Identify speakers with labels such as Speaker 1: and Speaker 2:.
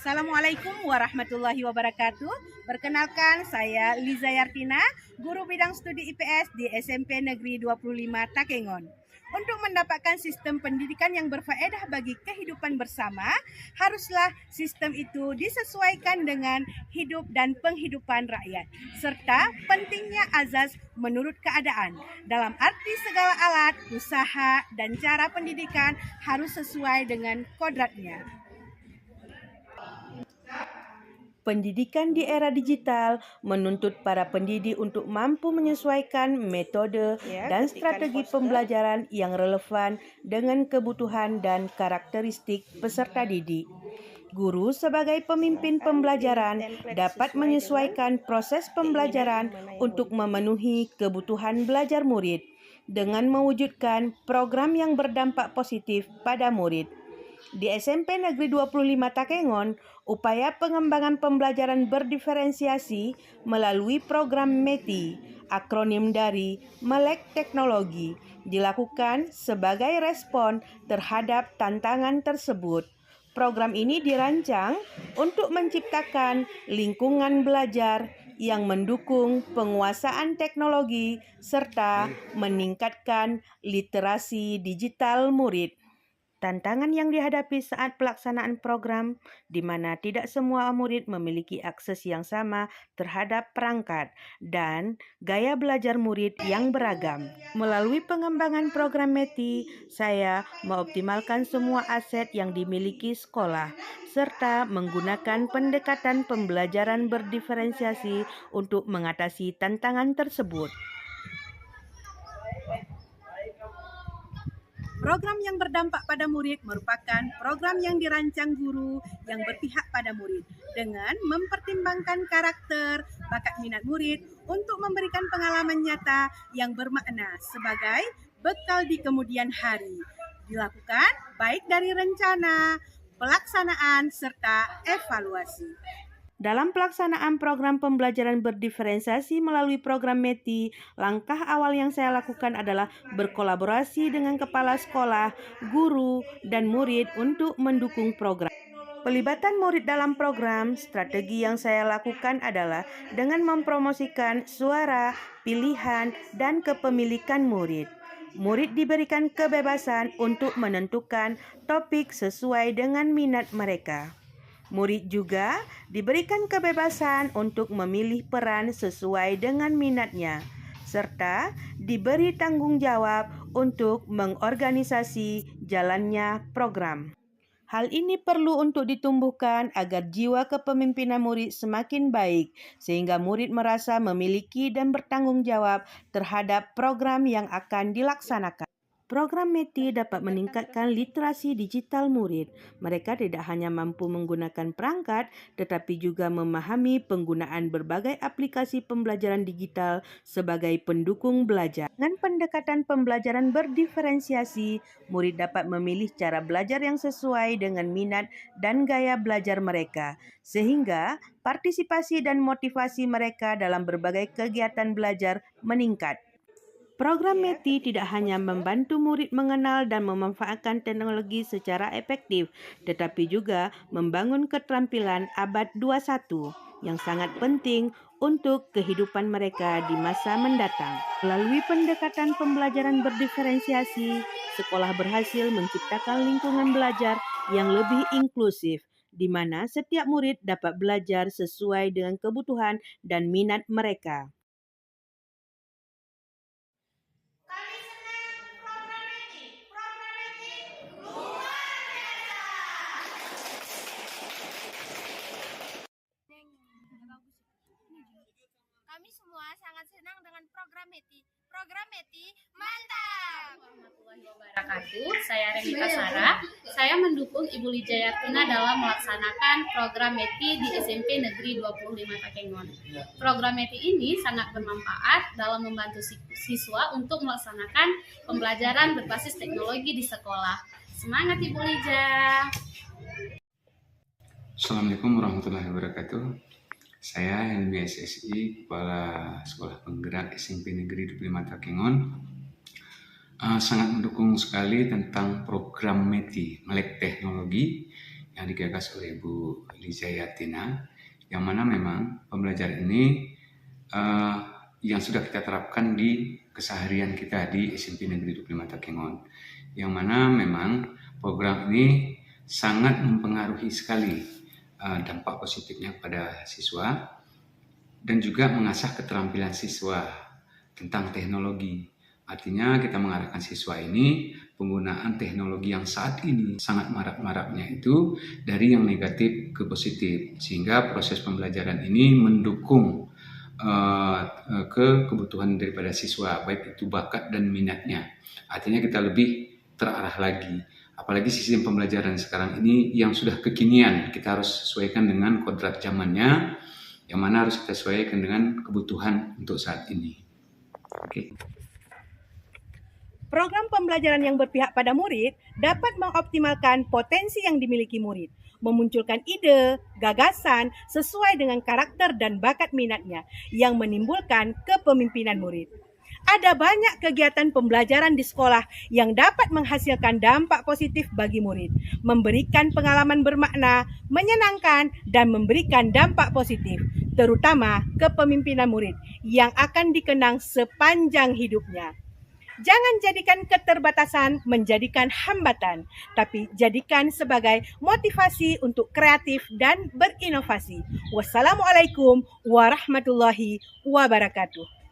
Speaker 1: Assalamualaikum warahmatullahi wabarakatuh. Perkenalkan, saya Liza Yartina, guru bidang studi IPS di SMP Negeri 25 Takengon. Untuk mendapatkan sistem pendidikan yang berfaedah bagi kehidupan bersama, haruslah sistem itu disesuaikan dengan hidup dan penghidupan rakyat, serta pentingnya azas menurut keadaan. Dalam arti segala alat, usaha, dan cara pendidikan harus sesuai dengan kodratnya. Pendidikan di era digital menuntut para pendidik untuk mampu menyesuaikan metode dan strategi pembelajaran yang relevan dengan kebutuhan dan karakteristik peserta didik. Guru sebagai pemimpin pembelajaran dapat menyesuaikan proses pembelajaran untuk memenuhi kebutuhan belajar murid dengan mewujudkan program yang berdampak positif pada murid. Di SMP Negeri 25 Takengon, upaya pengembangan pembelajaran berdiferensiasi melalui program METI, akronim dari Melek Teknologi, dilakukan sebagai respon terhadap tantangan tersebut. Program ini dirancang untuk menciptakan lingkungan belajar yang mendukung penguasaan teknologi serta meningkatkan literasi digital murid. Tantangan yang dihadapi saat pelaksanaan program, di mana tidak semua murid memiliki akses yang sama terhadap perangkat dan gaya belajar murid yang beragam. Melalui pengembangan program METI, saya mengoptimalkan semua aset yang dimiliki sekolah, serta menggunakan pendekatan pembelajaran berdiferensiasi untuk mengatasi tantangan tersebut. Program yang berdampak pada murid merupakan program yang dirancang guru yang berpihak pada murid dengan mempertimbangkan karakter, bakat minat murid untuk memberikan pengalaman nyata yang bermakna sebagai bekal di kemudian hari. Dilakukan baik dari rencana, pelaksanaan, serta evaluasi. Dalam pelaksanaan program pembelajaran berdiferensiasi melalui program METI, langkah awal yang saya lakukan adalah berkolaborasi dengan kepala sekolah, guru, dan murid untuk mendukung program. Pelibatan murid dalam program, strategi yang saya lakukan adalah dengan mempromosikan suara, pilihan, dan kepemilikan murid. Murid diberikan kebebasan untuk menentukan topik sesuai dengan minat mereka. Murid juga diberikan kebebasan untuk memilih peran sesuai dengan minatnya, serta diberi tanggung jawab untuk mengorganisasi jalannya program. Hal ini perlu untuk ditumbuhkan agar jiwa kepemimpinan murid semakin baik, sehingga murid merasa memiliki dan bertanggung jawab terhadap program yang akan dilaksanakan. Program METI dapat meningkatkan literasi digital murid. Mereka tidak hanya mampu menggunakan perangkat, tetapi juga memahami penggunaan berbagai aplikasi pembelajaran digital sebagai pendukung belajar. Dengan pendekatan pembelajaran berdiferensiasi, murid dapat memilih cara belajar yang sesuai dengan minat dan gaya belajar mereka, sehingga partisipasi dan motivasi mereka dalam berbagai kegiatan belajar meningkat. Program METI tidak hanya membantu murid mengenal dan memanfaatkan teknologi secara efektif, tetapi juga membangun keterampilan abad 21 yang sangat penting untuk kehidupan mereka di masa mendatang. Melalui pendekatan pembelajaran berdiferensiasi, sekolah berhasil menciptakan lingkungan belajar yang lebih inklusif, di mana setiap murid dapat belajar sesuai dengan kebutuhan dan minat mereka.
Speaker 2: Kami semua sangat senang dengan program METI. Program METI mantap!
Speaker 3: Warahmatullahi wabarakatuh. Saya Renita Sara. Saya mendukung Ibu Lijayartina dalam melaksanakan program METI di SMP Negeri 25 Takengon. Program METI ini sangat bermanfaat dalam membantu siswa untuk melaksanakan pembelajaran berbasis teknologi di sekolah. Semangat Ibu Lija!
Speaker 4: Assalamualaikum warahmatullahi wabarakatuh. Saya Helmi SSI, Kepala Sekolah Penggerak SMP Negeri 25 Takengon. Sangat mendukung sekali tentang program METI, Melek Teknologi, yang digagas oleh Bu Lijayatina, yang mana memang pembelajaran ini yang sudah kita terapkan di keseharian kita di SMP Negeri 25 Takengon, yang mana memang program ini sangat mempengaruhi sekali dampak positifnya pada siswa dan juga mengasah keterampilan siswa tentang teknologi. Artinya kita mengarahkan siswa ini penggunaan teknologi yang saat ini sangat marak-maraknya itu dari yang negatif ke positif, sehingga proses pembelajaran ini mendukung ke kebutuhan daripada siswa, baik itu bakat dan minatnya. Artinya kita lebih terarah lagi. Apalagi sistem pembelajaran sekarang ini yang sudah kekinian, kita harus sesuaikan dengan kodrat zamannya, yang mana harus kita sesuaikan dengan kebutuhan untuk saat ini. Oke.
Speaker 1: Program pembelajaran yang berpihak pada murid dapat mengoptimalkan potensi yang dimiliki murid, memunculkan ide, gagasan sesuai dengan karakter dan bakat minatnya yang menimbulkan kepemimpinan murid. Ada banyak kegiatan pembelajaran di sekolah yang dapat menghasilkan dampak positif bagi murid, memberikan pengalaman bermakna, menyenangkan, dan memberikan dampak positif, terutama kepemimpinan murid yang akan dikenang sepanjang hidupnya. Jangan jadikan keterbatasan menjadikan hambatan, tapi jadikan sebagai motivasi untuk kreatif dan berinovasi. Wassalamualaikum warahmatullahi wabarakatuh.